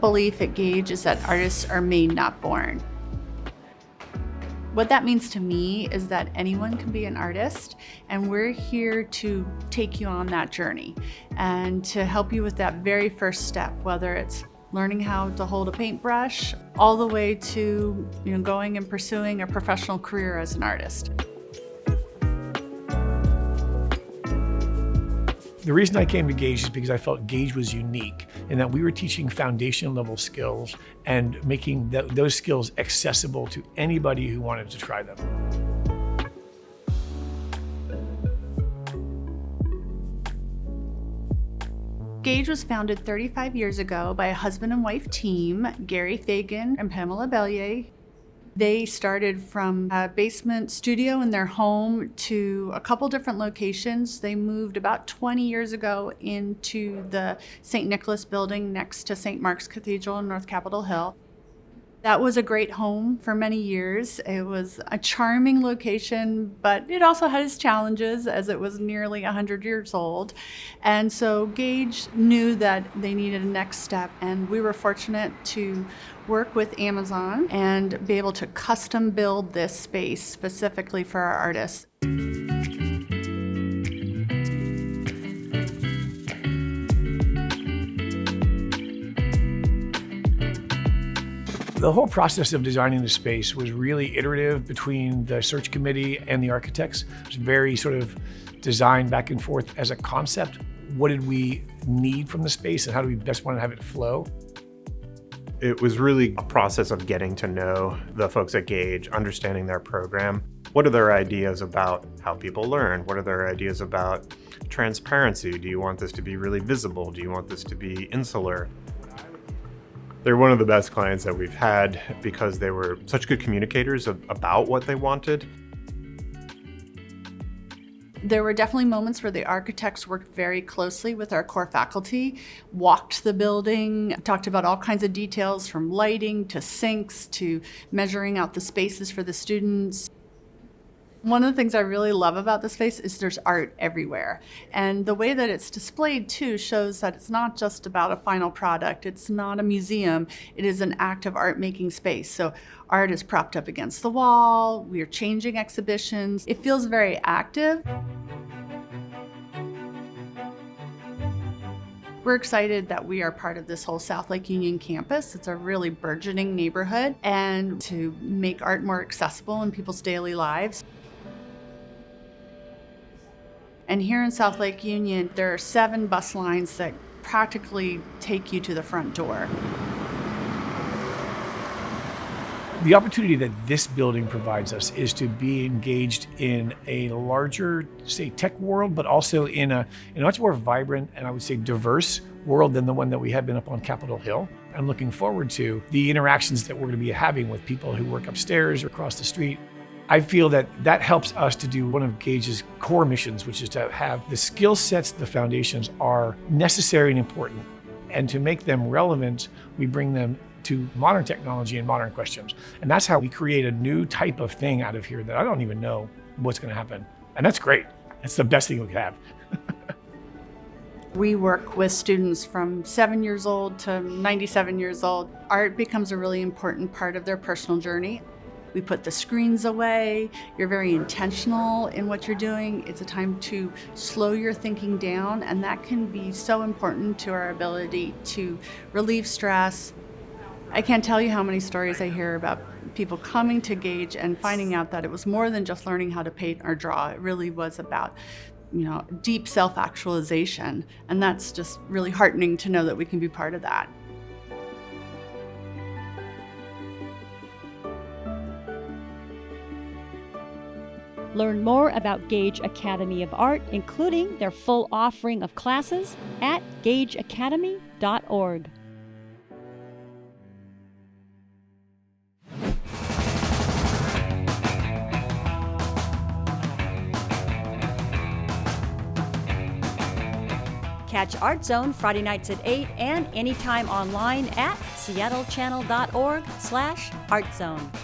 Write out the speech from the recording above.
belief at Gage is that artists are made, not born. What that means to me is that anyone can be an artist, and we're here to take you on that journey and to help you with that very first step, whether it's learning how to hold a paintbrush, all the way to going and pursuing a professional career as an artist. The reason I came to Gage is because I felt Gage was unique in that we were teaching foundation level skills and making those skills accessible to anybody who wanted to try them. Gage was founded 35 years ago by a husband and wife team, Gary Fagan and Pamela Bellier. They started from a basement studio in their home to a couple different locations. They moved about 20 years ago into the St. Nicholas building next to St. Mark's Cathedral in North Capitol Hill. That was a great home for many years. It was a charming location, but it also had its challenges as it was nearly 100 years old. And so Gage knew that they needed a next step, and we were fortunate to work with Amazon and be able to custom build this space specifically for our artists. The whole process of designing the space was really iterative between the search committee and the architects. It was very sort of designed back and forth as a concept. What did we need from the space and how do we best want to have it flow? It was really a process of getting to know the folks at Gage, understanding their program. What are their ideas about how people learn? What are their ideas about transparency? Do you want this to be really visible? Do you want this to be insular? They're one of the best clients that we've had because they were such good communicators about what they wanted. There were definitely moments where the architects worked very closely with our core faculty, walked the building, talked about all kinds of details from lighting to sinks to measuring out the spaces for the students. One of the things I really love about the space is there's art everywhere. And the way that it's displayed too shows that it's not just about a final product. It's not a museum. It is an active art making space. So art is propped up against the wall. We are changing exhibitions. It feels very active. We're excited that we are part of this whole South Lake Union campus. It's a really burgeoning neighborhood, and to make art more accessible in people's daily lives. And here in South Lake Union, there are 7 bus lines that practically take you to the front door. The opportunity that this building provides us is to be engaged in a larger, say, tech world, but also in a much more vibrant and I would say diverse world than the one that we have been up on Capitol Hill. I'm looking forward to the interactions that we're going to be having with people who work upstairs or across the street. I feel that that helps us to do one of Gage's core missions, which is to have the skill sets, the foundations are necessary and important. And to make them relevant, we bring them to modern technology and modern questions. And that's how we create a new type of thing out of here that I don't even know what's going to happen. And that's great. That's the best thing we could have. We work with students from 7 years old to 97 years old. Art becomes a really important part of their personal journey. We put the screens away. You're very intentional in what you're doing. It's a time to slow your thinking down, and that can be so important to our ability to relieve stress. I can't tell you how many stories I hear about people coming to Gage and finding out that it was more than just learning how to paint or draw. It really was about, deep self-actualization, and that's just really heartening to know that we can be part of that. Learn more about Gage Academy of Art, including their full offering of classes at gageacademy.org. Catch Art Zone Friday nights at 8 and anytime online at seattle.gov/artzone.